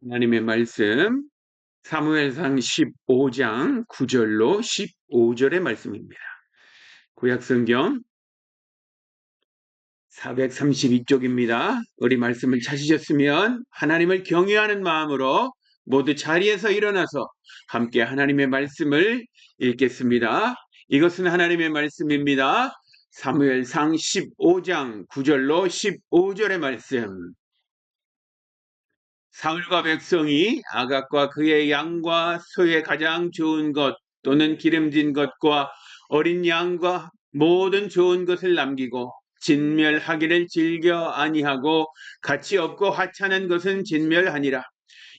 하나님의 말씀 사무엘상 15장 9절로 15절의 말씀입니다. 구약성경 432쪽입니다. 우리 말씀을 찾으셨으면 하나님을 경외하는 마음으로 모두 자리에서 일어나서 함께 하나님의 말씀을 읽겠습니다. 이것은 하나님의 말씀입니다. 사무엘상 15장 9절로 15절의 말씀. 사울과 백성이 아각과 그의 양과 소의 가장 좋은 것 또는 기름진 것과 어린 양과 모든 좋은 것을 남기고 진멸하기를 즐겨 아니하고 가치 없고 하찮은 것은 진멸하니라.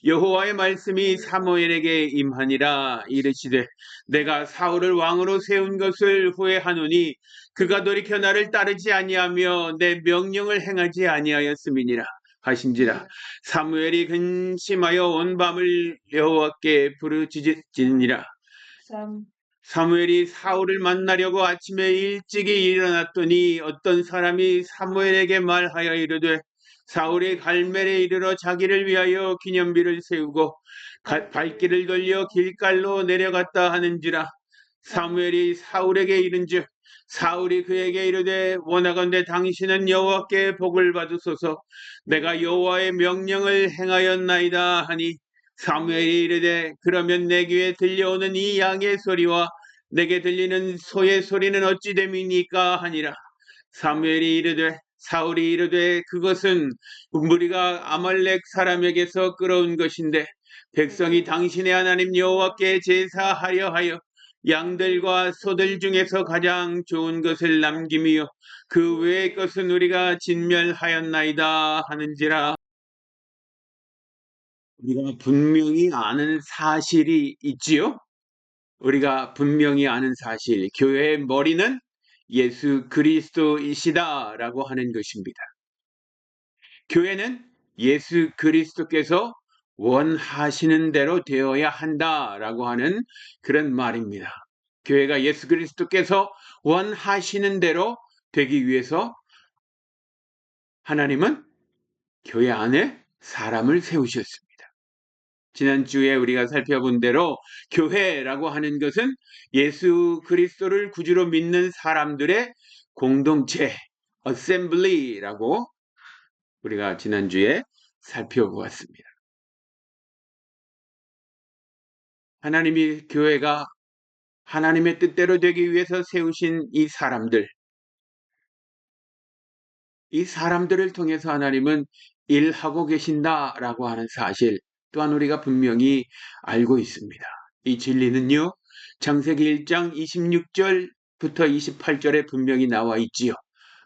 여호와의 말씀이 사무엘에게 임하니라. 이르시되 내가 사울을 왕으로 세운 것을 후회하노니 그가 돌이켜 나를 따르지 아니하며 내 명령을 행하지 아니하였음이니라 하신지라. 사무엘이 근심하여 온 밤을 여호와께 부르짖으니라. 사무엘이 사울을 만나려고 아침에 일찍이 일어났더니 어떤 사람이 사무엘에게 말하여 이르되 사울이 갈멜에 이르러 자기를 위하여 기념비를 세우고 발길을 돌려 길갈로 내려갔다 하는지라. 사무엘이 사울에게 이른즉 사울이 그에게 이르되 원하건대 당신은 여호와께 복을 받으소서. 내가 여호와의 명령을 행하였나이다 하니 사무엘이 이르되 그러면 내 귀에 들려오는 이 양의 소리와 내게 들리는 소의 소리는 어찌 됨이니까 하니라. 사무엘이 이르되 사울이 이르되 그것은 무리가 아말렉 사람에게서 끌어온 것인데 백성이 당신의 하나님 여호와께 제사하려 하여 양들과 소들 중에서 가장 좋은 것을 남김이요 그 외의 것은 우리가 진멸하였나이다 하는지라. 우리가 분명히 아는 사실이 있지요. 우리가 분명히 아는 사실, 교회의 머리는 예수 그리스도이시다라고 하는 것입니다. 교회는 예수 그리스도께서 원하시는 대로 되어야 한다라고 하는 그런 말입니다. 교회가 예수 그리스도께서 원하시는 대로 되기 위해서 하나님은 교회 안에 사람을 세우셨습니다. 지난주에 우리가 살펴본 대로 교회라고 하는 것은 예수 그리스도를 구주로 믿는 사람들의 공동체, 어셈블리라고 우리가 지난주에 살펴보았습니다. 하나님이 교회가 하나님의 뜻대로 되기 위해서 세우신 이 사람들을 통해서 하나님은 일하고 계신다라고 하는 사실 또한 우리가 분명히 알고 있습니다. 이 진리는요, 창세기 1장 26절부터 28절에 분명히 나와 있지요.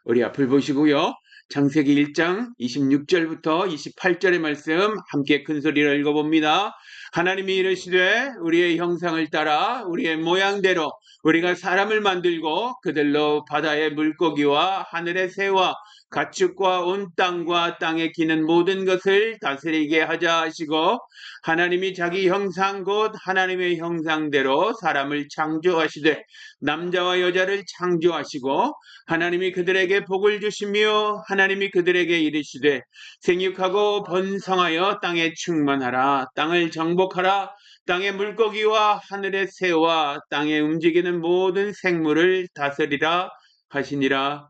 우리 앞을 보시고요. 창세기 1장 26절부터 28절의 말씀 함께 큰 소리로 읽어봅니다. 하나님이 이르시되 우리의 형상을 따라 우리의 모양대로 우리가 사람을 만들고 그들로 바다의 물고기와 하늘의 새와 가축과 온 땅과 땅에 기는 모든 것을 다스리게 하자 하시고 하나님이 자기 형상 곧 하나님의 형상대로 사람을 창조하시되 남자와 여자를 창조하시고 하나님이 그들에게 복을 주시며 하나님이 그들에게 이르시되 생육하고 번성하여 땅에 충만하라. 땅을 정복하라. 땅의 물고기와 하늘의 새와 땅에 움직이는 모든 생물을 다스리라 하시니라.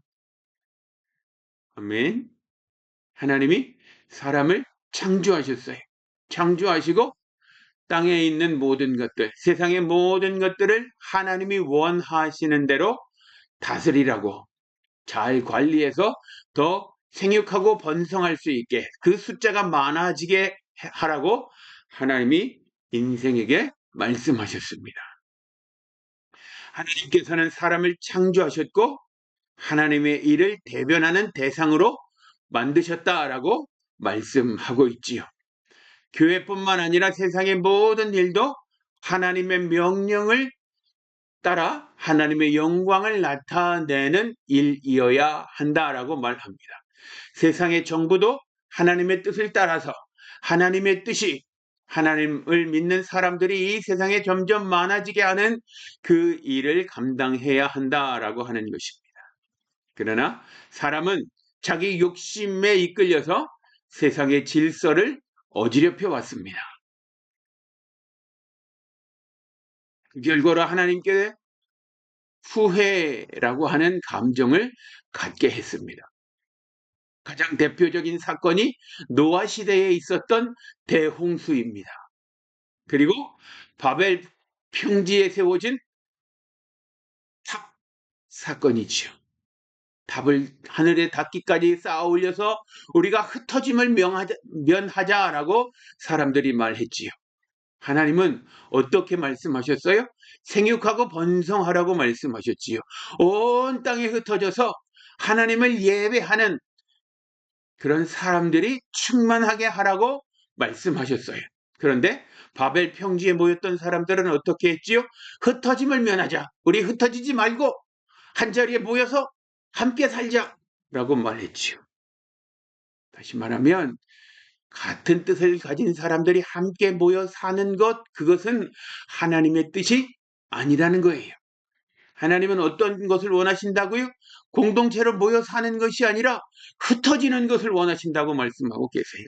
아멘. 하나님이 사람을 창조하셨어요. 창조하시고 땅에 있는 모든 것들, 세상의 모든 것들을 하나님이 원하시는 대로 다스리라고, 잘 관리해서 더 생육하고 번성할 수 있게, 그 숫자가 많아지게 하라고 하나님이 인생에게 말씀하셨습니다. 하나님께서는 사람을 창조하셨고 하나님의 일을 대변하는 대상으로 만드셨다라고 말씀하고 있지요. 교회뿐만 아니라 세상의 모든 일도 하나님의 명령을 따라 하나님의 영광을 나타내는 일이어야 한다라고 말합니다. 세상의 정부도 하나님의 뜻을 따라서 하나님의 뜻이 하나님을 믿는 사람들이 이 세상에 점점 많아지게 하는 그 일을 감당해야 한다라고 하는 것입니다. 그러나 사람은 자기 욕심에 이끌려서 세상의 질서를 어지럽혀 왔습니다. 그 결과로 하나님께 후회라고 하는 감정을 갖게 했습니다. 가장 대표적인 사건이 노아 시대에 있었던 대홍수입니다. 그리고 바벨 평지에 세워진 탑 사건이지요. 탑을 하늘에 닿기까지 쌓아 올려서 우리가 흩어짐을 면하자라고 사람들이 말했지요. 하나님은 어떻게 말씀하셨어요? 생육하고 번성하라고 말씀하셨지요. 온 땅에 흩어져서 하나님을 예배하는 그런 사람들이 충만하게 하라고 말씀하셨어요. 그런데 바벨 평지에 모였던 사람들은 어떻게 했지요? 흩어짐을 면하자. 우리 흩어지지 말고 한자리에 모여서 함께 살자라고 말했지요. 다시 말하면 같은 뜻을 가진 사람들이 함께 모여 사는 것, 그것은 하나님의 뜻이 아니라는 거예요. 하나님은 어떤 것을 원하신다고요? 공동체로 모여 사는 것이 아니라 흩어지는 것을 원하신다고 말씀하고 계세요.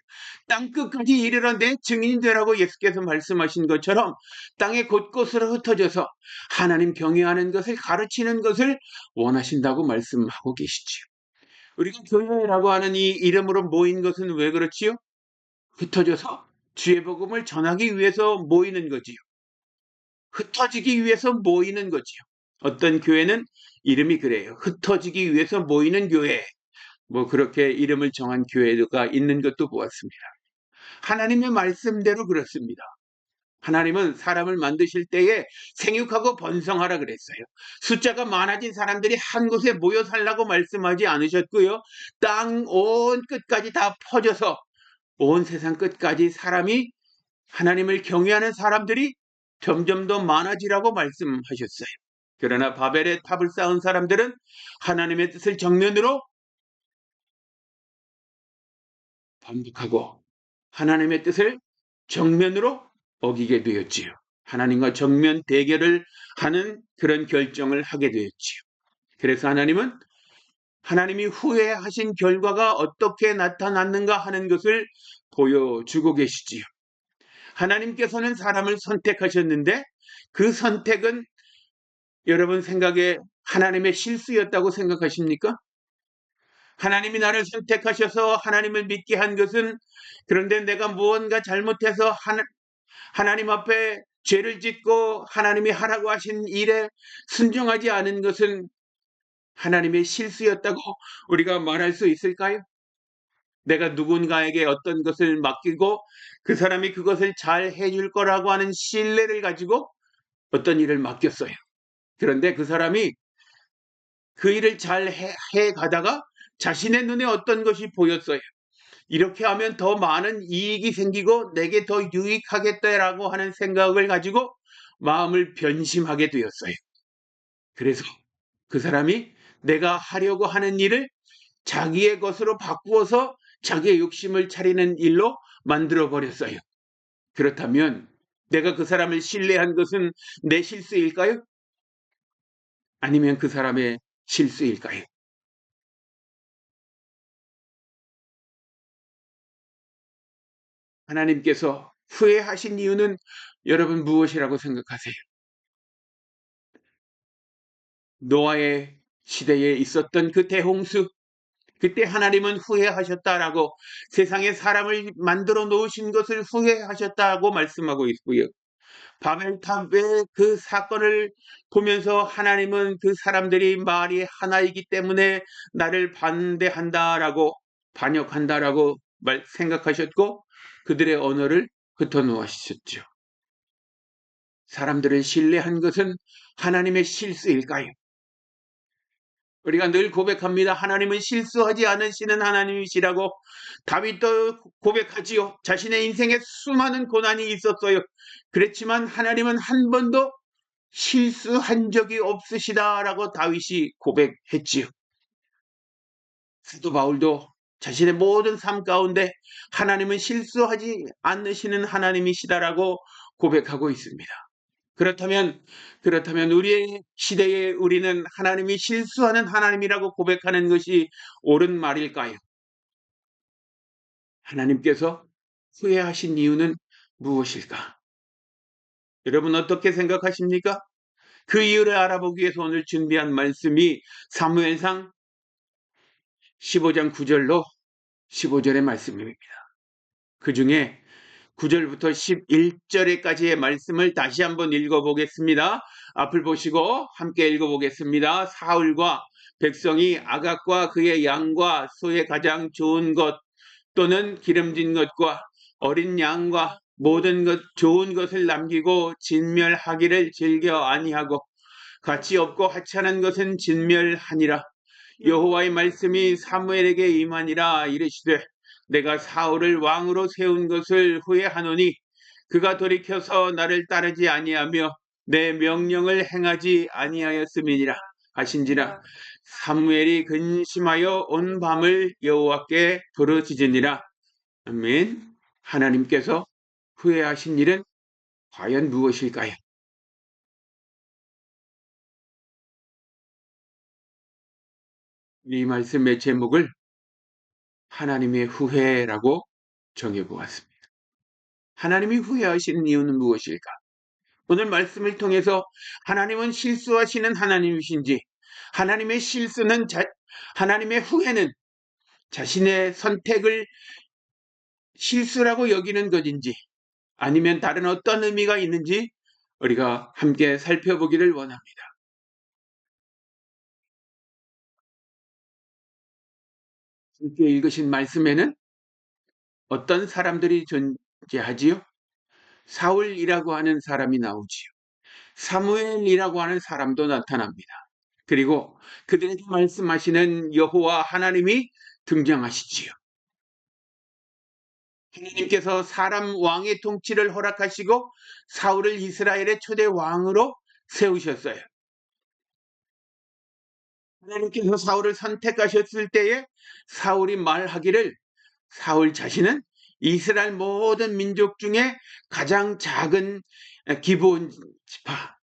땅 끝까지 이르러 내 증인이 되라고 예수께서 말씀하신 것처럼 땅의 곳곳으로 흩어져서 하나님 경외하는 것을 가르치는 것을 원하신다고 말씀하고 계시지요. 우리가 교회라고 하는 이 이름으로 모인 것은 왜 그렇지요? 흩어져서 주의 복음을 전하기 위해서 모이는 거지요. 흩어지기 위해서 모이는 거지요. 어떤 교회는 이름이 그래요. 흩어지기 위해서 모이는 교회. 뭐 그렇게 이름을 정한 교회가 있는 것도 보았습니다. 하나님의 말씀대로 그렇습니다. 하나님은 사람을 만드실 때에 생육하고 번성하라 그랬어요. 숫자가 많아진 사람들이 한 곳에 모여 살라고 말씀하지 않으셨고요. 땅 온 끝까지 다 퍼져서 온 세상 끝까지 사람이 하나님을 경외하는 사람들이 점점 더 많아지라고 말씀하셨어요. 그러나 바벨의 탑을 쌓은 사람들은 하나님의 뜻을 정면으로 반복하고 하나님의 뜻을 정면으로 어기게 되었지요. 하나님과 정면 대결을 하는 그런 결정을 하게 되었지요. 그래서 하나님은 하나님이 후회하신 결과가 어떻게 나타났는가 하는 것을 보여주고 계시지요. 하나님께서는 사람을 선택하셨는데 그 선택은 여러분 생각에 하나님의 실수였다고 생각하십니까? 하나님이 나를 선택하셔서 하나님을 믿게 한 것은 그런데 내가 무언가 잘못해서 하나님 앞에 죄를 짓고 하나님이 하라고 하신 일에 순종하지 않은 것은 하나님의 실수였다고 우리가 말할 수 있을까요? 내가 누군가에게 어떤 것을 맡기고 그 사람이 그것을 잘 해줄 거라고 하는 신뢰를 가지고 어떤 일을 맡겼어요. 그런데 그 사람이 그 일을 잘 해 가다가 자신의 눈에 어떤 것이 보였어요. 이렇게 하면 더 많은 이익이 생기고 내게 더 유익하겠다라고 하는 생각을 가지고 마음을 변심하게 되었어요. 그래서 그 사람이 내가 하려고 하는 일을 자기의 것으로 바꾸어서 자기의 욕심을 차리는 일로 만들어 버렸어요. 그렇다면 내가 그 사람을 신뢰한 것은 내 실수일까요? 아니면 그 사람의 실수일까요? 하나님께서 후회하신 이유는 여러분 무엇이라고 생각하세요? 노아의 시대에 있었던 그 대홍수, 그때 하나님은 후회하셨다라고 세상에 사람을 만들어 놓으신 것을 후회하셨다고 말씀하고 있고요. 바벨탑의 그 사건을 보면서 하나님은 그 사람들이 말이 하나이기 때문에 나를 반대한다라고 반역한다라고 생각하셨고 그들의 언어를 흩어놓으셨죠. 사람들을 신뢰한 것은 하나님의 실수일까요? 우리가 늘 고백합니다. 하나님은 실수하지 않으시는 하나님이시라고. 다윗도 고백하지요. 자신의 인생에 수많은 고난이 있었어요. 그렇지만 하나님은 한 번도 실수한 적이 없으시다라고 다윗이 고백했지요. 사도 바울도 자신의 모든 삶 가운데 하나님은 실수하지 않으시는 하나님이시다라고 고백하고 있습니다. 그렇다면 우리의 시대에 우리는 하나님이 실수하는 하나님이라고 고백하는 것이 옳은 말일까요? 하나님께서 후회하신 이유는 무엇일까? 여러분 어떻게 생각하십니까? 그 이유를 알아보기 위해서 오늘 준비한 말씀이 사무엘상 15장 9절로 15절의 말씀입니다. 그 중에 9절부터 11절까지의 말씀을 다시 한번 읽어보겠습니다. 앞을 보시고 함께 읽어보겠습니다. 사울과 백성이 아각과 그의 양과 소의 가장 좋은 것 또는 기름진 것과 어린 양과 모든 것 좋은 것을 남기고 진멸하기를 즐겨 아니하고 가치 없고 하찮은 것은 진멸하니라. 여호와의 말씀이 사무엘에게 임하니라. 이르시되 내가 사울을 왕으로 세운 것을 후회하노니 그가 돌이켜서 나를 따르지 아니하며 내 명령을 행하지 아니하였음이니라 하신지라. 사무엘이 근심하여 온 밤을 여호와께 부르짖으니라. 아멘. 하나님께서 후회하신 일은 과연 무엇일까요? 이 말씀의 제목을 하나님의 후회라고 정해보았습니다. 하나님이 후회하시는 이유는 무엇일까? 오늘 말씀을 통해서 하나님은 실수하시는 하나님이신지, 하나님의 실수는 하나님의 후회는 자신의 선택을 실수라고 여기는 것인지, 아니면 다른 어떤 의미가 있는지 우리가 함께 살펴보기를 원합니다. 함께 읽으신 말씀에는 어떤 사람들이 존재하지요? 사울이라고 하는 사람이 나오지요. 사무엘이라고 하는 사람도 나타납니다. 그리고 그들에게 말씀하시는 여호와 하나님이 등장하시지요. 하나님께서 사람 왕의 통치를 허락하시고 사울을 이스라엘의 초대 왕으로 세우셨어요. 하나님께서 사울을 선택하셨을 때에 사울이 말하기를 사울 자신은 이스라엘 모든 민족 중에 가장 작은 기브온 지파,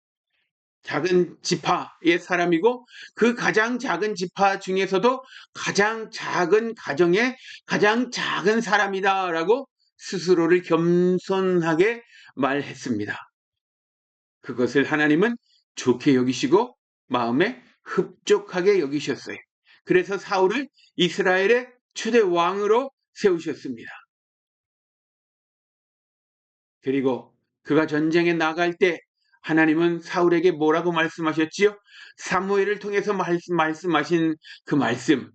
작은 지파의 사람이고 그 가장 작은 지파 중에서도 가장 작은 가정의 가장 작은 사람이다라고 스스로를 겸손하게 말했습니다. 그것을 하나님은 좋게 여기시고 마음에 흡족하게 여기셨어요. 그래서 사울을 이스라엘의 초대 왕으로 세우셨습니다. 그리고 그가 전쟁에 나갈 때 하나님은 사울에게 뭐라고 말씀하셨지요? 사무엘을 통해서 말씀하신 그 말씀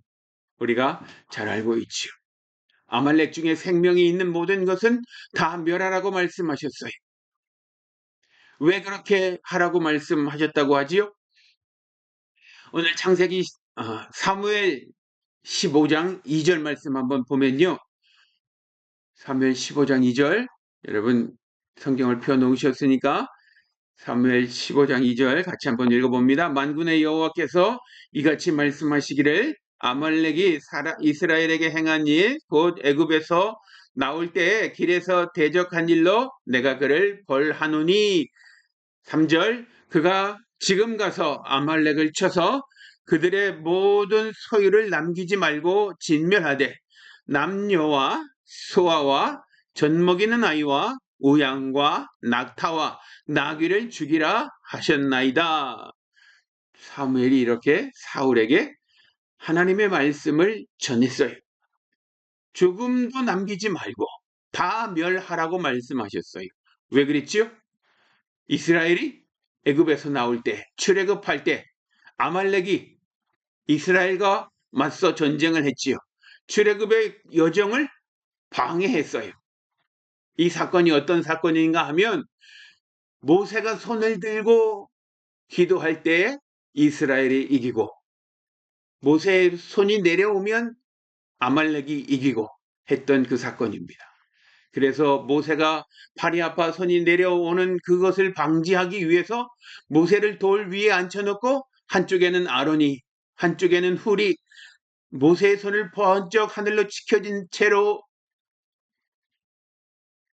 우리가 잘 알고 있지요. 아말렉 중에 생명이 있는 모든 것은 다 멸하라고 말씀하셨어요. 왜 그렇게 하라고 말씀하셨다고 하지요? 오늘 창세기 사무엘 15장 2절 말씀 한번 보면요. 사무엘 15장 2절 여러분 성경을 펴 놓으셨으니까 사무엘 15장 2절 같이 한번 읽어봅니다. 만군의 여호와께서 이같이 말씀하시기를 아말렉이 이스라엘에게 행한 일 곧 애굽에서 나올 때 길에서 대적한 일로 내가 그를 벌하노니 3절 그가 지금 가서 아말렉을 쳐서 그들의 모든 소유를 남기지 말고 진멸하되 남녀와 소아와 젖먹이는 아이와 우양과 낙타와 나귀를 죽이라 하셨나이다. 사무엘이 이렇게 사울에게 하나님의 말씀을 전했어요. 조금도 남기지 말고 다 멸하라고 말씀하셨어요. 왜 그랬지요? 이스라엘이 애굽에서 나올 때 출애굽할 때 아말렉이 이스라엘과 맞서 전쟁을 했지요. 출애굽의 여정을 방해했어요. 이 사건이 어떤 사건인가 하면 모세가 손을 들고 기도할 때에 이스라엘이 이기고 모세의 손이 내려오면 아말렉이 이기고 했던 그 사건입니다. 그래서 모세가 팔이 아파 손이 내려오는 그것을 방지하기 위해서 모세를 돌 위에 앉혀놓고 한쪽에는 아론이 한쪽에는 훌이 모세의 손을 번쩍 하늘로 치켜진 채로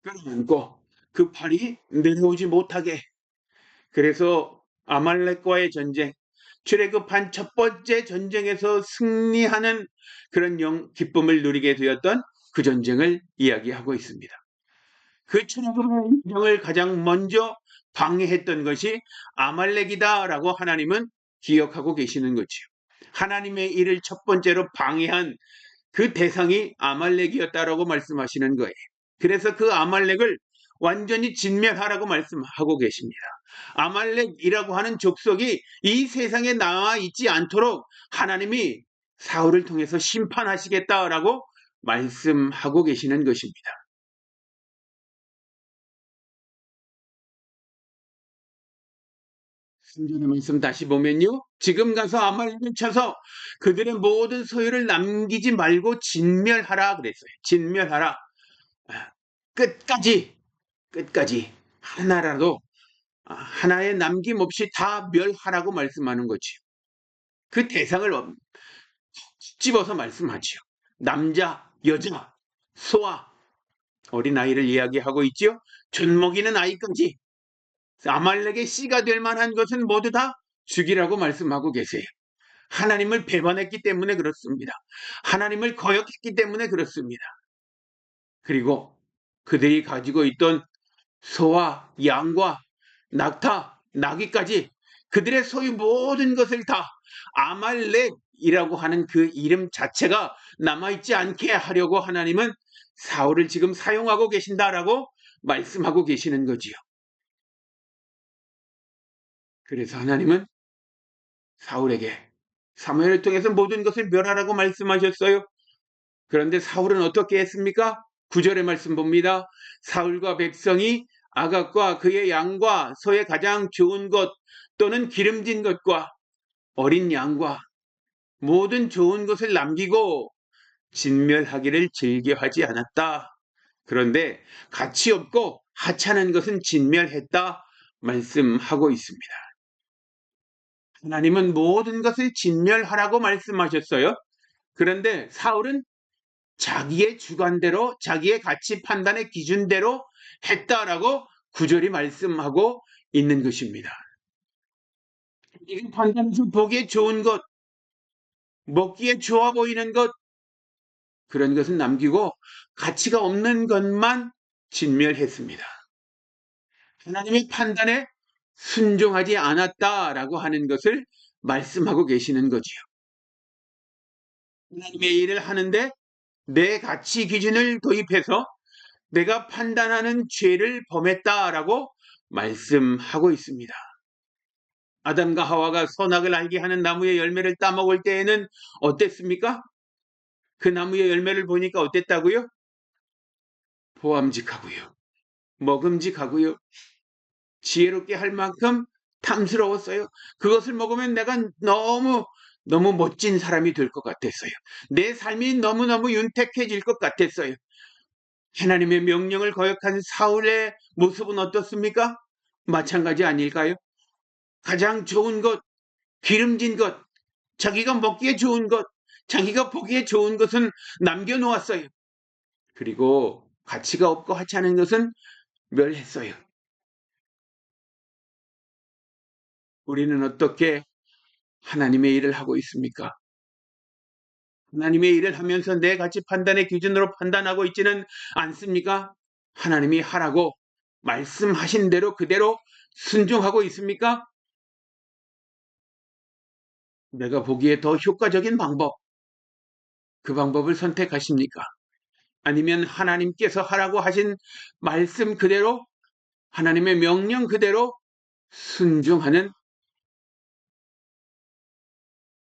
끌어안고 그 팔이 내려오지 못하게. 그래서 아말렉과의 전쟁, 출애굽한 첫 번째 전쟁에서 승리하는 그런 기쁨을 누리게 되었던 그 전쟁을 이야기하고 있습니다. 그 출애굽의 여정을 가장 먼저 방해했던 것이 아말렉이다라고 하나님은 기억하고 계시는 거지요. 하나님의 일을 첫 번째로 방해한 그 대상이 아말렉이었다라고 말씀하시는 거예요. 그래서 그 아말렉을 완전히 진멸하라고 말씀하고 계십니다. 아말렉이라고 하는 족속이 이 세상에 나와 있지 않도록 하나님이 사울을 통해서 심판하시겠다라고 말씀하고 계시는 것입니다. 성전의 말씀 다시 보면요. 지금 가서 아말렉을 쳐서 그들의 모든 소유를 남기지 말고 진멸하라 그랬어요. 진멸하라. 아, 끝까지 끝까지 하나라도 하나에 남김없이 다 멸하라고 말씀하는 거지요. 그 대상을 집어서 말씀하지요. 남자, 여자, 소아, 어린아이를 이야기하고 있지요. 젖먹이는 아이까지 아말렉의 씨가 될 만한 것은 모두 다 죽이라고 말씀하고 계세요. 하나님을 배반했기 때문에 그렇습니다. 하나님을 거역했기 때문에 그렇습니다. 그리고 그들이 가지고 있던 소와 양과 낙타, 나귀까지 그들의 소유 모든 것을 다 아말렉이라고 하는 그 이름 자체가 남아있지 않게 하려고 하나님은 사울을 지금 사용하고 계신다라고 말씀하고 계시는 거지요. 그래서 하나님은 사울에게 사무엘을 통해서 모든 것을 멸하라고 말씀하셨어요. 그런데 사울은 어떻게 했습니까? 9절의 말씀 봅니다. 사울과 백성이 아각과 그의 양과 소의 가장 좋은 것 또는 기름진 것과 어린 양과 모든 좋은 것을 남기고 진멸하기를 즐겨하지 않았다. 그런데 가치 없고 하찮은 것은 진멸했다 말씀하고 있습니다. 하나님은 모든 것을 진멸하라고 말씀하셨어요. 그런데 사울은 자기의 주관대로 자기의 가치 판단의 기준대로 했다라고 구절이 말씀하고 있는 것입니다. 이런 판단에서 보기에 좋은 것, 먹기에 좋아 보이는 것, 그런 것은 남기고 가치가 없는 것만 진멸했습니다. 하나님의 판단에 순종하지 않았다라고 하는 것을 말씀하고 계시는 거지요. 하나님의 일을 하는데 내 가치 기준을 도입해서 내가 판단하는 죄를 범했다라고 말씀하고 있습니다. 아담과 하와가 선악을 알게 하는 나무의 열매를 따먹을 때에는 어땠습니까? 그 나무의 열매를 보니까 어땠다고요? 보암직하고요. 먹음직하고요. 지혜롭게 할 만큼 탐스러웠어요. 그것을 먹으면 내가 너무 멋진 사람이 될 것 같았어요. 내 삶이 너무너무 윤택해질 것 같았어요. 하나님의 명령을 거역한 사울의 모습은 어떻습니까? 마찬가지 아닐까요? 가장 좋은 것, 기름진 것, 자기가 먹기에 좋은 것, 자기가 보기에 좋은 것은 남겨놓았어요. 그리고 가치가 없고 하찮은 것은 멸했어요. 우리는 어떻게 하나님의 일을 하고 있습니까? 하나님의 일을 하면서 내 가치 판단의 기준으로 판단하고 있지는 않습니까? 하나님이 하라고 말씀하신 대로 그대로 순종하고 있습니까? 내가 보기에 더 효과적인 방법, 그 방법을 선택하십니까? 아니면 하나님께서 하라고 하신 말씀 그대로, 하나님의 명령 그대로 순종하는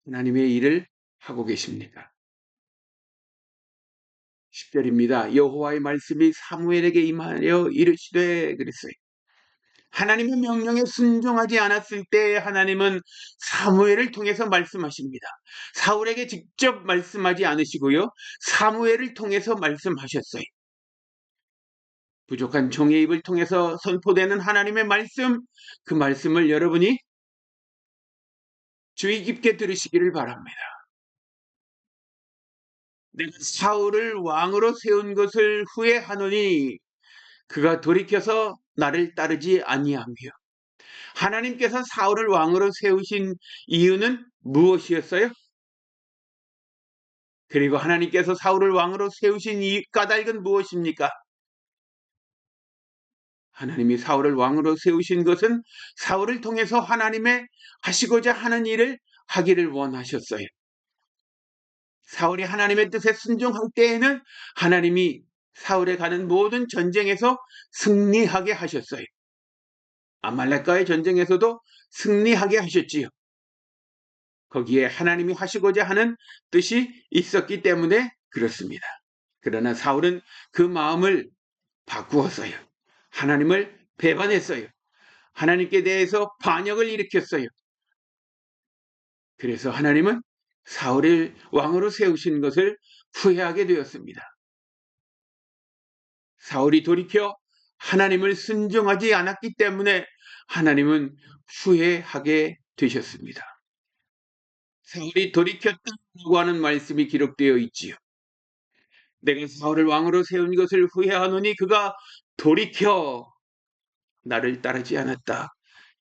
하나님의 일을 하고 계십니까? 10절입니다. 여호와의 말씀이 사무엘에게 임하여 이르시되 그랬어요. 하나님의 명령에 순종하지 않았을 때 하나님은 사무엘을 통해서 말씀하십니다. 사울에게 직접 말씀하지 않으시고요. 사무엘을 통해서 말씀하셨어요. 부족한 종의 입을 통해서 선포되는 하나님의 말씀, 그 말씀을 여러분이 주의 깊게 들으시기를 바랍니다. 내가 사울을 왕으로 세운 것을 후회하노니 그가 돌이켜서 나를 따르지 아니하며. 하나님께서 사울을 왕으로 세우신 이유는 무엇이었어요? 그리고 하나님께서 사울을 왕으로 세우신 이 까닭은 무엇입니까? 하나님이 사울을 왕으로 세우신 것은 사울을 통해서 하나님의 하시고자 하는 일을 하기를 원하셨어요. 사울이 하나님의 뜻에 순종할 때에는 하나님이 사울에 가는 모든 전쟁에서 승리하게 하셨어요. 아말렉과의 전쟁에서도 승리하게 하셨지요. 거기에 하나님이 하시고자 하는 뜻이 있었기 때문에 그렇습니다. 그러나 사울은 그 마음을 바꾸었어요. 하나님을 배반했어요. 하나님께 대해서 반역을 일으켰어요. 그래서 하나님은 사울을 왕으로 세우신 것을 후회하게 되었습니다. 사울이 돌이켜 하나님을 순종하지 않았기 때문에 하나님은 후회하게 되셨습니다. 사울이 돌이켰다고 하는 말씀이 기록되어 있지요. 내가 사울을 왕으로 세운 것을 후회하노니 그가 돌이켜 나를 따르지 않았다.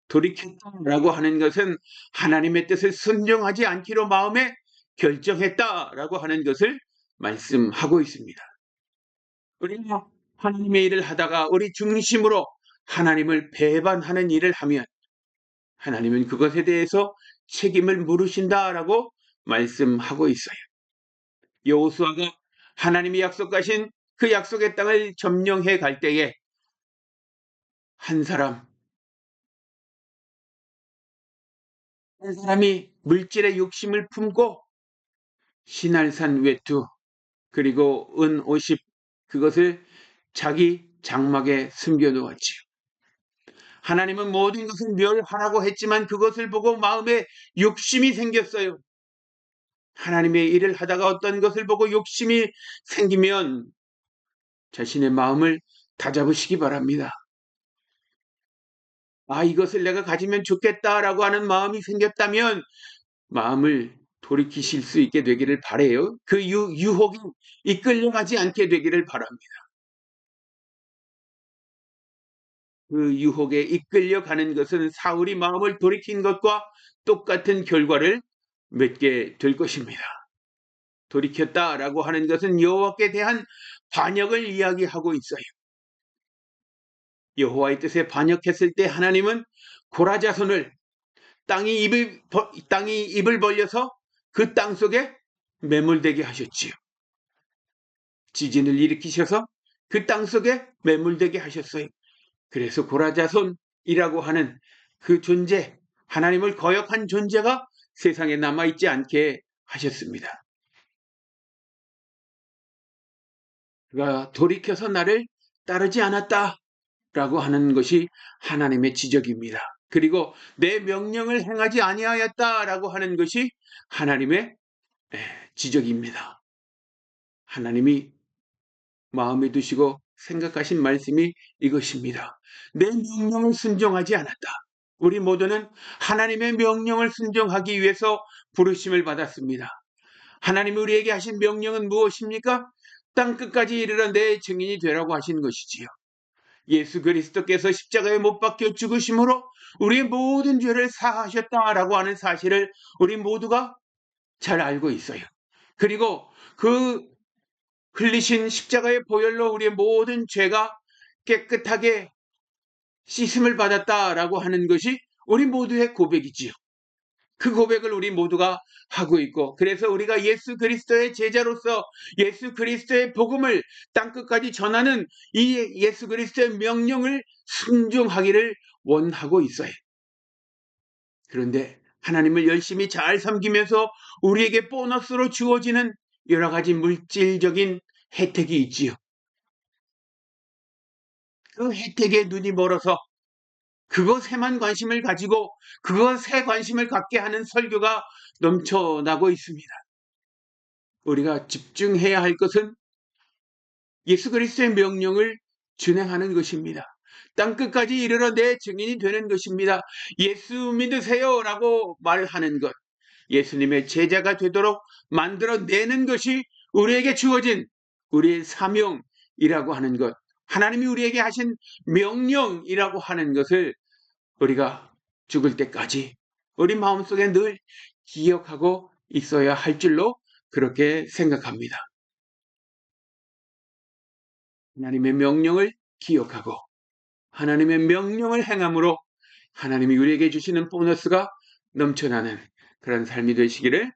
돌이켰다라고 하는 것은 하나님의 뜻을 순종하지 않기로 마음에 결정했다라고 하는 것을 말씀하고 있습니다. 우리가 하나님의 일을 하다가 우리 중심으로 하나님을 배반하는 일을 하면 하나님은 그것에 대해서 책임을 물으신다라고 말씀하고 있어요. 여호수아가 하나님이 약속하신 그 약속의 땅을 점령해 갈 때에 한 사람이 물질의 욕심을 품고 신할산 외투 그리고 은 50 그것을 자기 장막에 숨겨놓았지요. 하나님은 모든 것을 멸하라고 했지만 그것을 보고 마음에 욕심이 생겼어요. 하나님의 일을 하다가 어떤 것을 보고 욕심이 생기면 자신의 마음을 다잡으시기 바랍니다. 이것을 내가 가지면 좋겠다라고 하는 마음이 생겼다면 마음을 돌이키실 수 있게 되기를 바라요. 그 유혹이 이끌려가지 않게 되기를 바랍니다. 그 유혹에 이끌려가는 것은 사울이 마음을 돌이킨 것과 똑같은 결과를 맺게 될 것입니다. 돌이켰다라고 하는 것은 여호와께 대한 반역을 이야기하고 있어요. 여호와의 뜻에 반역했을 때 하나님은 고라자손을 땅이 입을 벌려서 그 땅 속에 매몰되게 하셨지요. 지진을 일으키셔서 그 땅 속에 매몰되게 하셨어요. 그래서 고라자손이라고 하는 그 존재, 하나님을 거역한 존재가 세상에 남아있지 않게 하셨습니다. 그가 돌이켜서 나를 따르지 않았다라고 하는 것이 하나님의 지적입니다. 그리고 내 명령을 행하지 아니하였다라고 하는 것이 하나님의 지적입니다. 하나님이 마음에 두시고 생각하신 말씀이 이것입니다. 내 명령을 순종하지 않았다. 우리 모두는 하나님의 명령을 순종하기 위해서 부르심을 받았습니다. 하나님이 우리에게 하신 명령은 무엇입니까? 땅 끝까지 이르러 내 증인이 되라고 하신 것이지요. 예수 그리스도께서 십자가에 못 박혀 죽으심으로 우리의 모든 죄를 사하셨다라고 하는 사실을 우리 모두가 잘 알고 있어요. 그리고 그 흘리신 십자가의 보혈로 우리의 모든 죄가 깨끗하게 씻음을 받았다라고 하는 것이 우리 모두의 고백이지요. 그 고백을 우리 모두가 하고 있고, 그래서 우리가 예수 그리스도의 제자로서 예수 그리스도의 복음을 땅끝까지 전하는 이 예수 그리스도의 명령을 순종하기를 원하고 있어요. 그런데 하나님을 열심히 잘 섬기면서 우리에게 보너스로 주어지는 여러 가지 물질적인 혜택이 있지요. 그 혜택에 눈이 멀어서 그것에만 관심을 가지고 그것에 관심을 갖게 하는 설교가 넘쳐나고 있습니다. 우리가 집중해야 할 것은 예수 그리스도의 명령을 준행하는 것입니다. 땅끝까지 이르러 내 증인이 되는 것입니다. 예수 믿으세요라고 말하는 것, 예수님의 제자가 되도록 만들어내는 것이 우리에게 주어진 우리의 사명이라고 하는 것, 하나님이 우리에게 하신 명령이라고 하는 것을 우리가 죽을 때까지 우리 마음속에 늘 기억하고 있어야 할 줄로 그렇게 생각합니다. 하나님의 명령을 기억하고 하나님의 명령을 행함으로 하나님이 우리에게 주시는 보너스가 넘쳐나는 그런 삶이 되시기를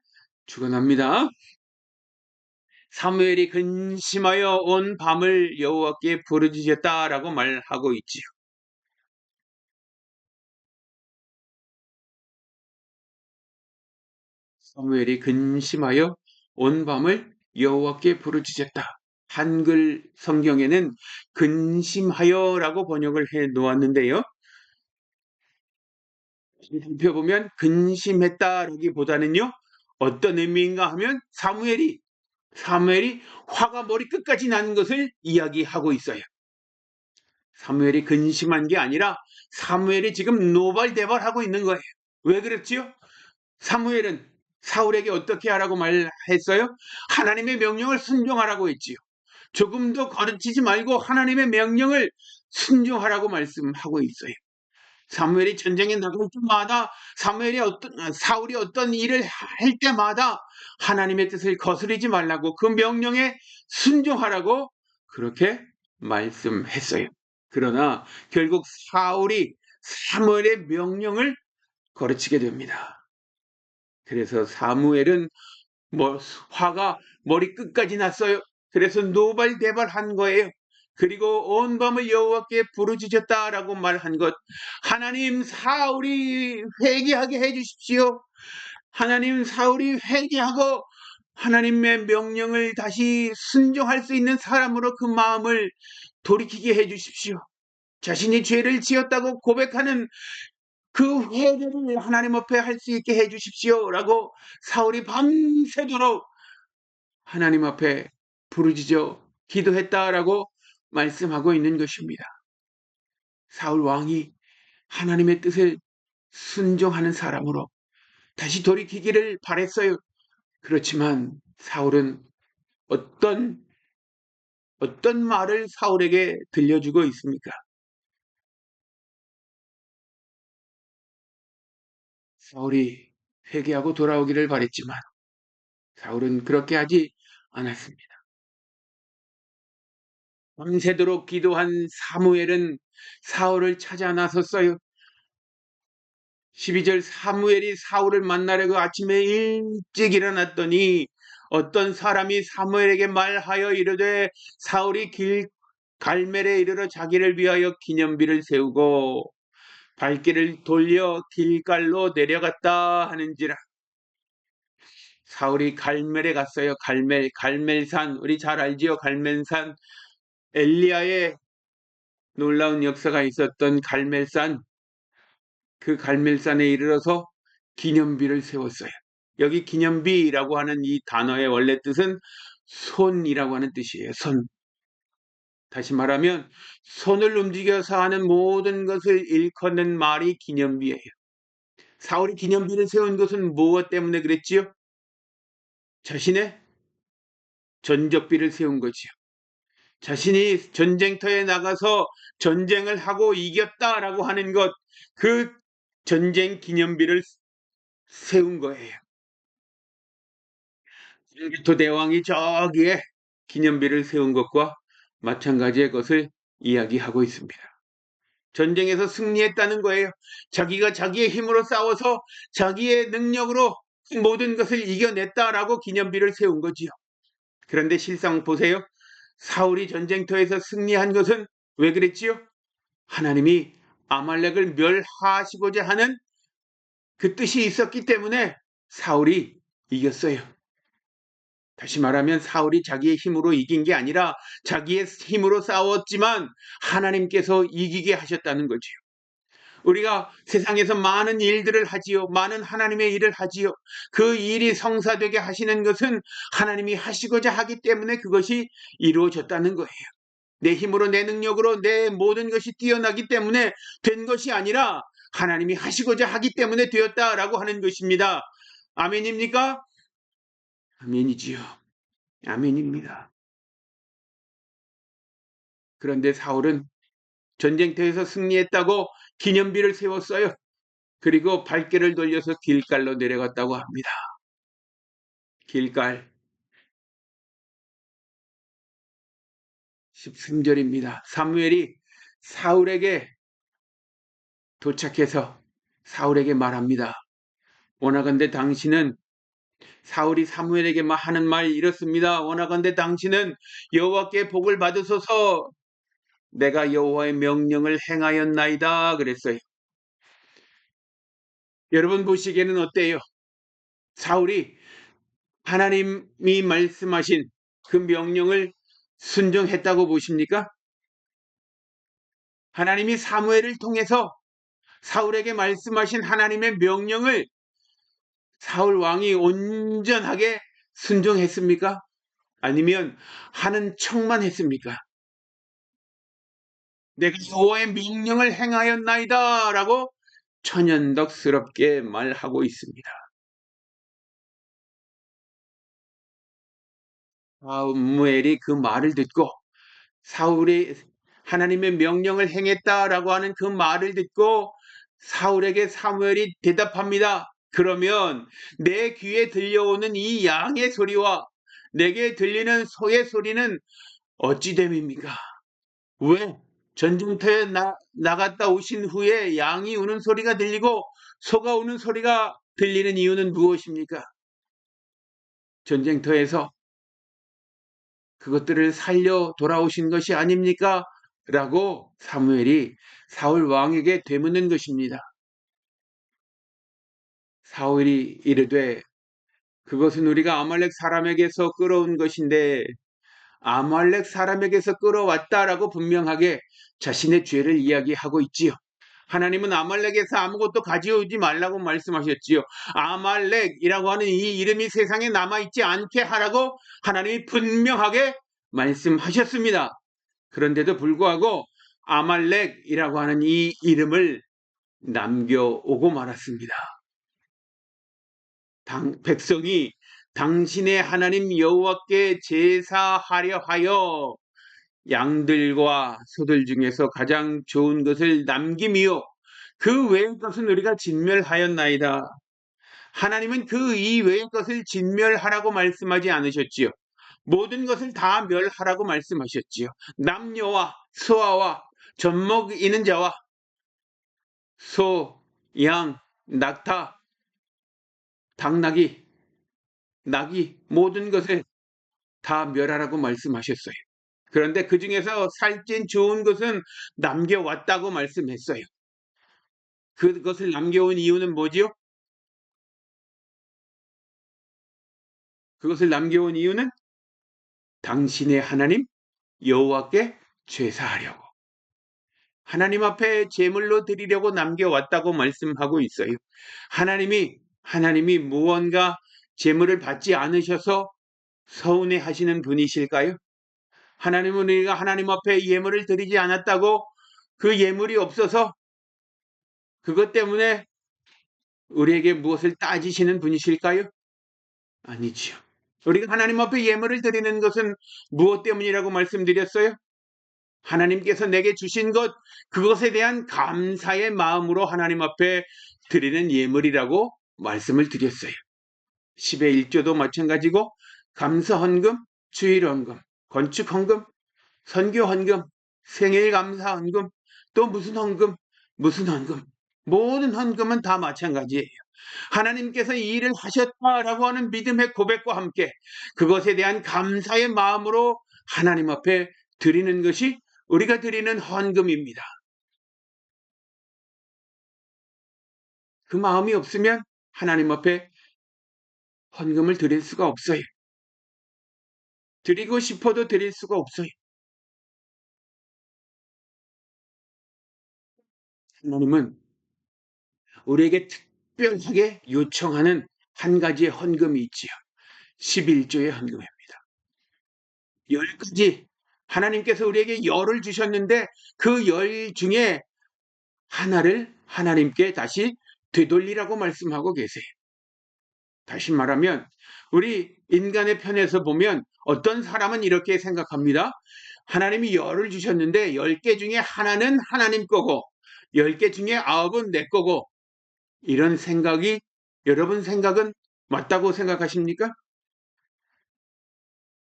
축원합니다. 사무엘이 근심하여 온 밤을 여호와께 부르짖었다라고 말하고 있지요. 사무엘이 근심하여 온 밤을 여호와께 부르짖었다. 한글 성경에는 근심하여라고 번역을 해 놓았는데요. 살펴보면 근심했다라기보다는요. 어떤 의미인가 하면 사무엘이 화가 머리 끝까지 난 것을 이야기하고 있어요. 사무엘이 근심한 게 아니라 사무엘이 지금 노발대발하고 있는 거예요. 왜 그랬지요? 사무엘은 사울에게 어떻게 하라고 말했어요? 하나님의 명령을 순종하라고 했지요. 조금도 거르치지 말고 하나님의 명령을 순종하라고 말씀하고 있어요. 사무엘이 전쟁에 나갈 때마다 사울이 어떤 일을 할 때마다 하나님의 뜻을 거스르지 말라고 그 명령에 순종하라고 그렇게 말씀했어요. 그러나 결국 사울이 사무엘의 명령을 거르치게 됩니다. 그래서 사무엘은 화가 머리 끝까지 났어요. 그래서 노발대발한 거예요. 그리고 온 밤을 여호와께 부르짖었다라고 말한 것. 하나님 사울이 회개하게 해주십시오. 하나님 사울이 회개하고 하나님의 명령을 다시 순종할 수 있는 사람으로 그 마음을 돌이키게 해주십시오. 자신이 죄를 지었다고 고백하는 그 회개를 하나님 앞에 할 수 있게 해주십시오라고 사울이 밤새도록 하나님 앞에 부르짖어 기도했다라고 말씀하고 있는 것입니다. 사울 왕이 하나님의 뜻을 순종하는 사람으로 다시 돌이키기를 바랬어요. 그렇지만 사울은 어떤 말을 사울에게 들려주고 있습니까? 사울이 회개하고 돌아오기를 바랬지만 사울은 그렇게 하지 않았습니다. 밤새도록 기도한 사무엘은 사울을 찾아 나섰어요. 12절 사무엘이 사울을 만나려고 아침에 일찍 일어났더니 어떤 사람이 사무엘에게 말하여 이르되 사울이 갈멜에 이르러 자기를 위하여 기념비를 세우고 발길을 돌려 길갈로 내려갔다 하는지라. 사울이 갈멜에 갔어요. 갈멜산 우리 잘 알지요. 갈멜산 엘리야의 놀라운 역사가 있었던 갈멜산 그 갈멜산에 이르러서 기념비를 세웠어요. 여기 기념비라고 하는 이 단어의 원래 뜻은 손이라고 하는 뜻이에요. 손. 다시 말하면 손을 움직여서 하는 모든 것을 일컫는 말이 기념비예요. 사울이 기념비를 세운 것은 무엇 때문에 그랬지요? 자신의 전적비를 세운 거지요. 자신이 전쟁터에 나가서 전쟁을 하고 이겼다라고 하는 것, 그 전쟁 기념비를 세운 거예요. 엘기토 대왕이 저기에 기념비를 세운 것과 마찬가지의 것을 이야기하고 있습니다. 전쟁에서 승리했다는 거예요. 자기가 자기의 힘으로 싸워서 자기의 능력으로 모든 것을 이겨냈다라고 기념비를 세운 거지요. 그런데 실상 보세요. 사울이 전쟁터에서 승리한 것은 왜 그랬지요? 하나님이 아말렉을 멸하시고자 하는 그 뜻이 있었기 때문에 사울이 이겼어요. 다시 말하면 사울이 자기의 힘으로 이긴 게 아니라 자기의 힘으로 싸웠지만 하나님께서 이기게 하셨다는 거지요. 우리가 세상에서 많은 일들을 하지요. 많은 하나님의 일을 하지요. 그 일이 성사되게 하시는 것은 하나님이 하시고자 하기 때문에 그것이 이루어졌다는 거예요. 내 힘으로 내 능력으로 내 모든 것이 뛰어나기 때문에 된 것이 아니라 하나님이 하시고자 하기 때문에 되었다라고 하는 것입니다. 아멘입니까? 아멘이지요. 아멘입니다. 그런데 사울은 전쟁터에서 승리했다고 기념비를 세웠어요. 그리고 발길을 돌려서 길갈로 내려갔다고 합니다. 길갈 13절입니다. 사무엘이 사울에게 도착해서 사울에게 말합니다. 원하건대 당신은 사울이 사무엘에게 하는 말 이렇습니다. 원하건대 당신은 여호와께 복을 받으소서. 내가 여호와의 명령을 행하였나이다 그랬어요. 여러분 보시기에는 어때요? 사울이 하나님이 말씀하신 그 명령을 순종했다고 보십니까? 하나님이 사무엘을 통해서 사울에게 말씀하신 하나님의 명령을 사울 왕이 온전하게 순종했습니까? 아니면 하는 척만 했습니까? 내가 여호와의 명령을 행하였나이다 라고 천연덕스럽게 말하고 있습니다. 사무엘이 그 말을 듣고 사울이 하나님의 명령을 행했다라고 하는 그 말을 듣고 사울에게 사무엘이 대답합니다. 그러면 내 귀에 들려오는 이 양의 소리와 내게 들리는 소의 소리는 어찌 됨입니까? 왜 전쟁터에 나갔다 오신 후에 양이 우는 소리가 들리고 소가 우는 소리가 들리는 이유는 무엇입니까? 전쟁터에서 그것들을 살려 돌아오신 것이 아닙니까? 라고 사무엘이 사울 왕에게 되묻는 것입니다. 사울이 이르되 그것은 우리가 아말렉 사람에게서 끌어온 것인데 아말렉 사람에게서 끌어왔다라고 분명하게 자신의 죄를 이야기하고 있지요. 하나님은 아말렉에서 아무것도 가져오지 말라고 말씀하셨지요. 아말렉이라고 하는 이 이름이 세상에 남아있지 않게 하라고 하나님이 분명하게 말씀하셨습니다. 그런데도 불구하고 아말렉이라고 하는 이 이름을 남겨오고 말았습니다. 백성이 당신의 하나님 여호와께 제사하려 하여 양들과 소들 중에서 가장 좋은 것을 남김이요 그 외의 것은 우리가 진멸하였나이다. 하나님은 그 이외의 것을 진멸하라고 말씀하지 않으셨지요. 모든 것을 다 멸하라고 말씀하셨지요. 남녀와 소아와 젖먹이는 자와 소, 양, 낙타, 당나귀, 낙이 모든 것을 다 멸하라고 말씀하셨어요. 그런데 그 중에서 살찐 좋은 것은 남겨왔다고 말씀했어요. 그것을 남겨온 이유는 뭐지요? 그것을 남겨온 이유는 당신의 하나님 여호와께 제사하려고 하나님 앞에 제물로 드리려고 남겨왔다고 말씀하고 있어요. 하나님이 무언가 제물을 받지 않으셔서 서운해 하시는 분이실까요? 하나님은 우리가 하나님 앞에 예물을 드리지 않았다고 그 예물이 없어서 그것 때문에 우리에게 무엇을 따지시는 분이실까요? 아니지요. 우리가 하나님 앞에 예물을 드리는 것은 무엇 때문이라고 말씀드렸어요? 하나님께서 내게 주신 것, 그것에 대한 감사의 마음으로 하나님 앞에 드리는 예물이라고 말씀을 드렸어요. 10의 1조도 마찬가지고 감사헌금, 주일헌금, 건축헌금, 선교헌금, 생일감사헌금, 또 무슨 헌금, 모든 헌금은 다 마찬가지예요. 하나님께서 이 일을 하셨다라고 하는 믿음의 고백과 함께 그것에 대한 감사의 마음으로 하나님 앞에 드리는 것이 우리가 드리는 헌금입니다. 그 마음이 없으면 하나님 앞에 헌금을 드릴 수가 없어요. 드리고 싶어도 드릴 수가 없어요. 하나님은 우리에게 특별하게 요청하는 한 가지의 헌금이 있지요. 11조의 헌금입니다. 10가지 하나님께서 우리에게 열을 주셨는데 그 열 중에 하나를 하나님께 다시 되돌리라고 말씀하고 계세요. 다시 말하면 우리 인간의 편에서 보면 어떤 사람은 이렇게 생각합니다. 하나님이 열을 주셨는데 10개 중에 하나는 하나님 거고 10개 중에 9은 내 거고 이런 생각이 여러분 생각은 맞다고 생각하십니까?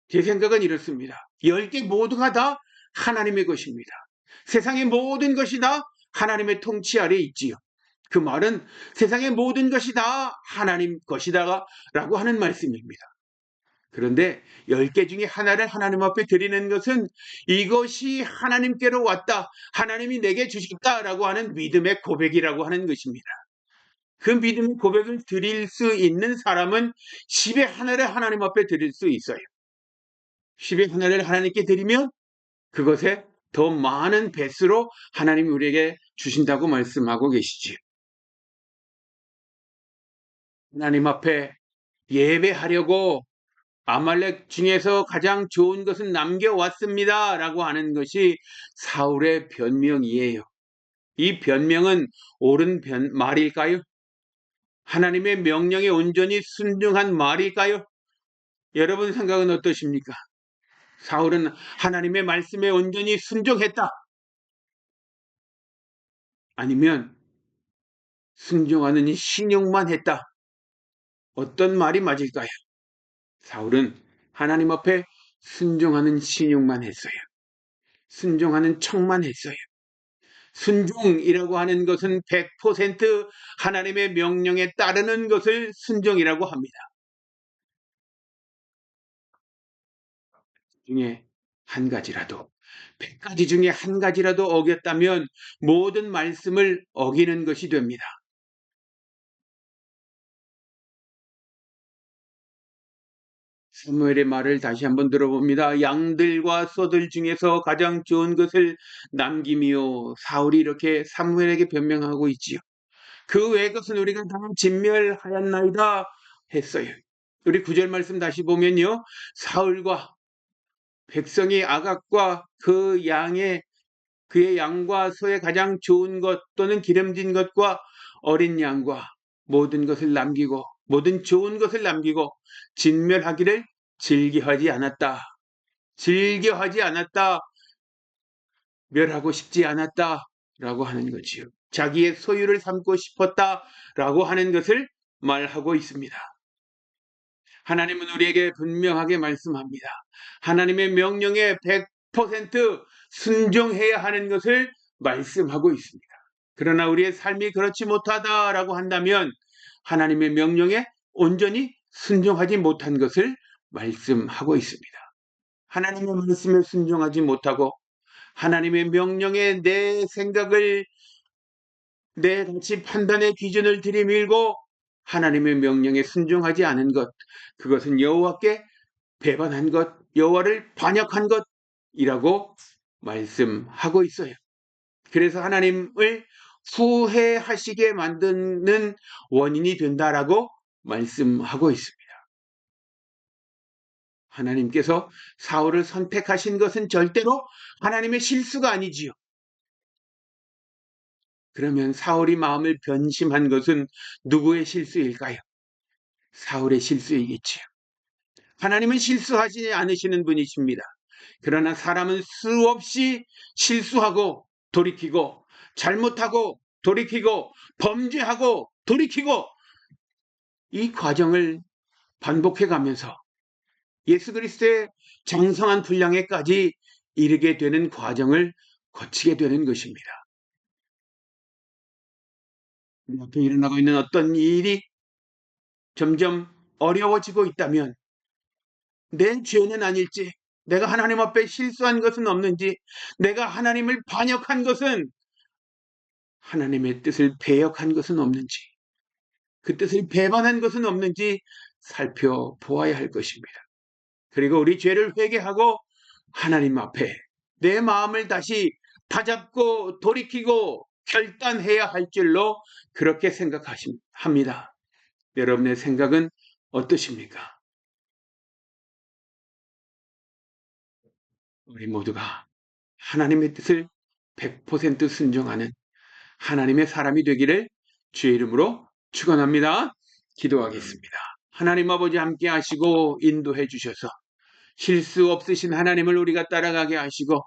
제 생각은 이렇습니다. 10개 모두가 다 하나님의 것입니다. 세상의 모든 것이 다 하나님의 통치 아래 있지요. 그 말은 세상의 모든 것이 다 하나님 것이다 라고 하는 말씀입니다. 그런데 10개 중에 하나를 하나님 앞에 드리는 것은 이것이 하나님께로 왔다, 하나님이 내게 주셨다라고 하는 믿음의 고백이라고 하는 것입니다. 그 믿음의 고백을 드릴 수 있는 사람은 10의 하나를 하나님 앞에 드릴 수 있어요. 10의 하나를 하나님께 드리면 그것에 더 많은 배수로 하나님이 우리에게 주신다고 말씀하고 계시지요. 하나님 앞에 예배하려고 아말렉 중에서 가장 좋은 것은 남겨왔습니다 라고 하는 것이 사울의 변명이에요. 이 변명은 옳은 말일까요? 하나님의 명령에 온전히 순종한 말일까요? 여러분 생각은 어떠십니까? 사울은 하나님의 말씀에 온전히 순종했다, 아니면 순종하는 이 신용만 했다? 어떤 말이 맞을까요? 사울은 하나님 앞에 순종하는 신용만 했어요. 순종하는 척만 했어요. 순종이라고 하는 것은 100% 하나님의 명령에 따르는 것을 순종이라고 합니다. 중에 한 가지라도, 100가지 중에 한 가지라도 어겼다면 모든 말씀을 어기는 것이 됩니다. 사무엘의 말을 다시 한번 들어봅니다. 양들과 소들 중에서 가장 좋은 것을 남김이요. 사울이 이렇게 사무엘에게 변명하고 있지요. 그 외의 것은 우리가 다 진멸하였나이다 했어요. 우리 9절 말씀 다시 보면요. 사울과 백성이 아각과 그의 양과 소의 가장 좋은 것 또는 기름진 것과 어린 양과 모든 것을 남기고, 모든 좋은 것을 남기고 진멸하기를 즐겨하지 않았다. 즐겨하지 않았다. 멸하고 싶지 않았다. 라고 하는 거지요. 자기의 소유를 삼고 싶었다라고 하는 것을 말하고 있습니다. 하나님은 우리에게 분명하게 말씀합니다. 하나님의 명령에 100% 순종해야 하는 것을 말씀하고 있습니다. 그러나 우리의 삶이 그렇지 못하다라고 한다면 하나님의 명령에 온전히 순종하지 못한 것을 말씀하고 있습니다. 하나님의 말씀에 순종하지 못하고 하나님의 명령에 내 생각을, 내 가치 판단의 기준을 들이밀고 하나님의 명령에 순종하지 않은 것, 그것은 여호와께 배반한 것, 여호와를 반역한 것이라고 말씀하고 있어요. 그래서 하나님을 후회하시게 만드는 원인이 된다라고 말씀하고 있습니다. 하나님께서 사울을 선택하신 것은 절대로 하나님의 실수가 아니지요. 그러면 사울이 마음을 변심한 것은 누구의 실수일까요? 사울의 실수이겠지요. 하나님은 실수하지 않으시는 분이십니다. 그러나 사람은 수없이 실수하고 돌이키고, 잘못하고 돌이키고, 범죄하고 돌이키고, 이 과정을 반복해 가면서 예수 그리스도의 장성한 분량에까지 이르게 되는 과정을 거치게 되는 것입니다. 우리 앞에 일어나고 있는 어떤 일이 점점 어려워지고 있다면 내 죄는 아닐지, 내가 하나님 앞에 실수한 것은 없는지, 내가 하나님을 반역한 것은, 하나님의 뜻을 배역한 것은 없는지, 그 뜻을 배반한 것은 없는지 살펴보아야 할 것입니다. 그리고 우리 죄를 회개하고 하나님 앞에 내 마음을 다시 다잡고 돌이키고 결단해야 할 줄로 그렇게 생각합니다. 여러분의 생각은 어떠십니까? 우리 모두가 하나님의 뜻을 100% 순종하는 하나님의 사람이 되기를 주의 이름으로 축원합니다. 기도하겠습니다. 하나님 아버지 함께 하시고 인도해 주셔서 실수 없으신 하나님을 우리가 따라가게 하시고,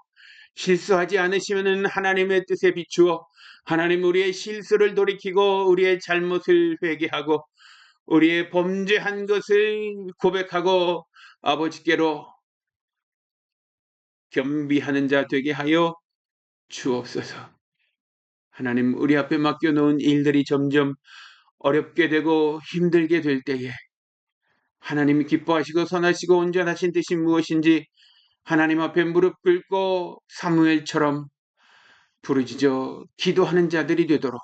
실수하지 않으시면 하나님의 뜻에 비추어 하나님 우리의 실수를 돌이키고 우리의 잘못을 회개하고 우리의 범죄한 것을 고백하고 아버지께로 겸비하는 자 되게 하여 주옵소서. 하나님, 우리 앞에 맡겨놓은 일들이 점점 어렵게 되고 힘들게 될 때에 하나님이 기뻐하시고 선하시고 온전하신 뜻이 무엇인지 하나님 앞에 무릎 꿇고 사무엘처럼 부르짖어 기도하는 자들이 되도록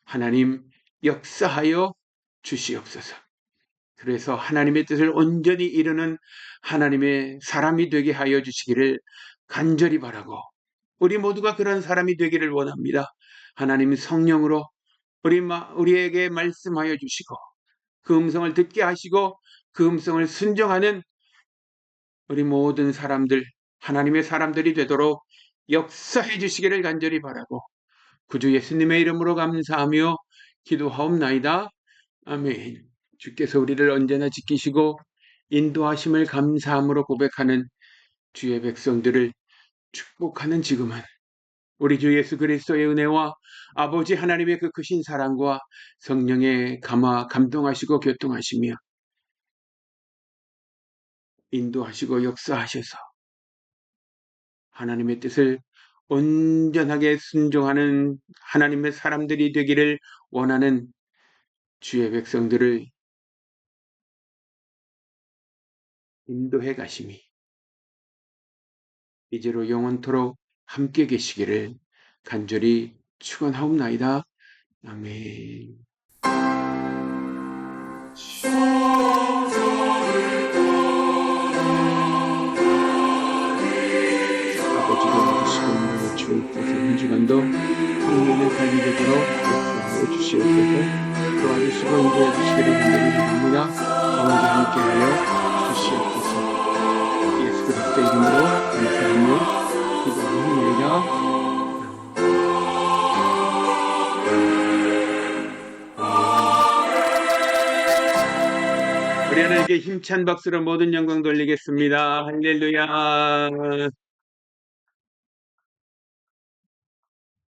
하나님 역사하여 주시옵소서. 그래서 하나님의 뜻을 온전히 이루는 하나님의 사람이 되게 하여 주시기를 간절히 바라고, 우리 모두가 그런 사람이 되기를 원합니다. 하나님 성령으로 우리에게 말씀하여 주시고 그 음성을 듣게 하시고 그 음성을 순종하는 우리 모든 사람들, 하나님의 사람들이 되도록 역사해 주시기를 간절히 바라고 구주 예수님의 이름으로 감사하며 기도하옵나이다. 아멘. 주께서 우리를 언제나 지키시고 인도하심을 감사함으로 고백하는 주의 백성들을 축복하는 지금은 우리 주 예수 그리스도의 은혜와 아버지 하나님의 그 크신 사랑과 성령의 감동하시고 교통하시며 인도하시고 역사하셔서 하나님의 뜻을 온전하게 순종하는 하나님의 사람들이 되기를 원하는 주의 백성들을 인도해 가심이 이제로 영원토록 함께 계시기를 간절히 축원하옵나이다. 아멘. 아버지도 하시고 주옵소서. 한 주간도 성령의 삶이 되도록 역사하여 주시옵소서. 도와주시고 인도해 주시기를 간절히 바랍니다. 아버지 함께하여 주시옵소서. 예수 그리스도 이름으로 감사하며 기도합니다. 우리 하나님께 힘찬 박수로 모든 영광 돌리겠습니다. 할렐루야.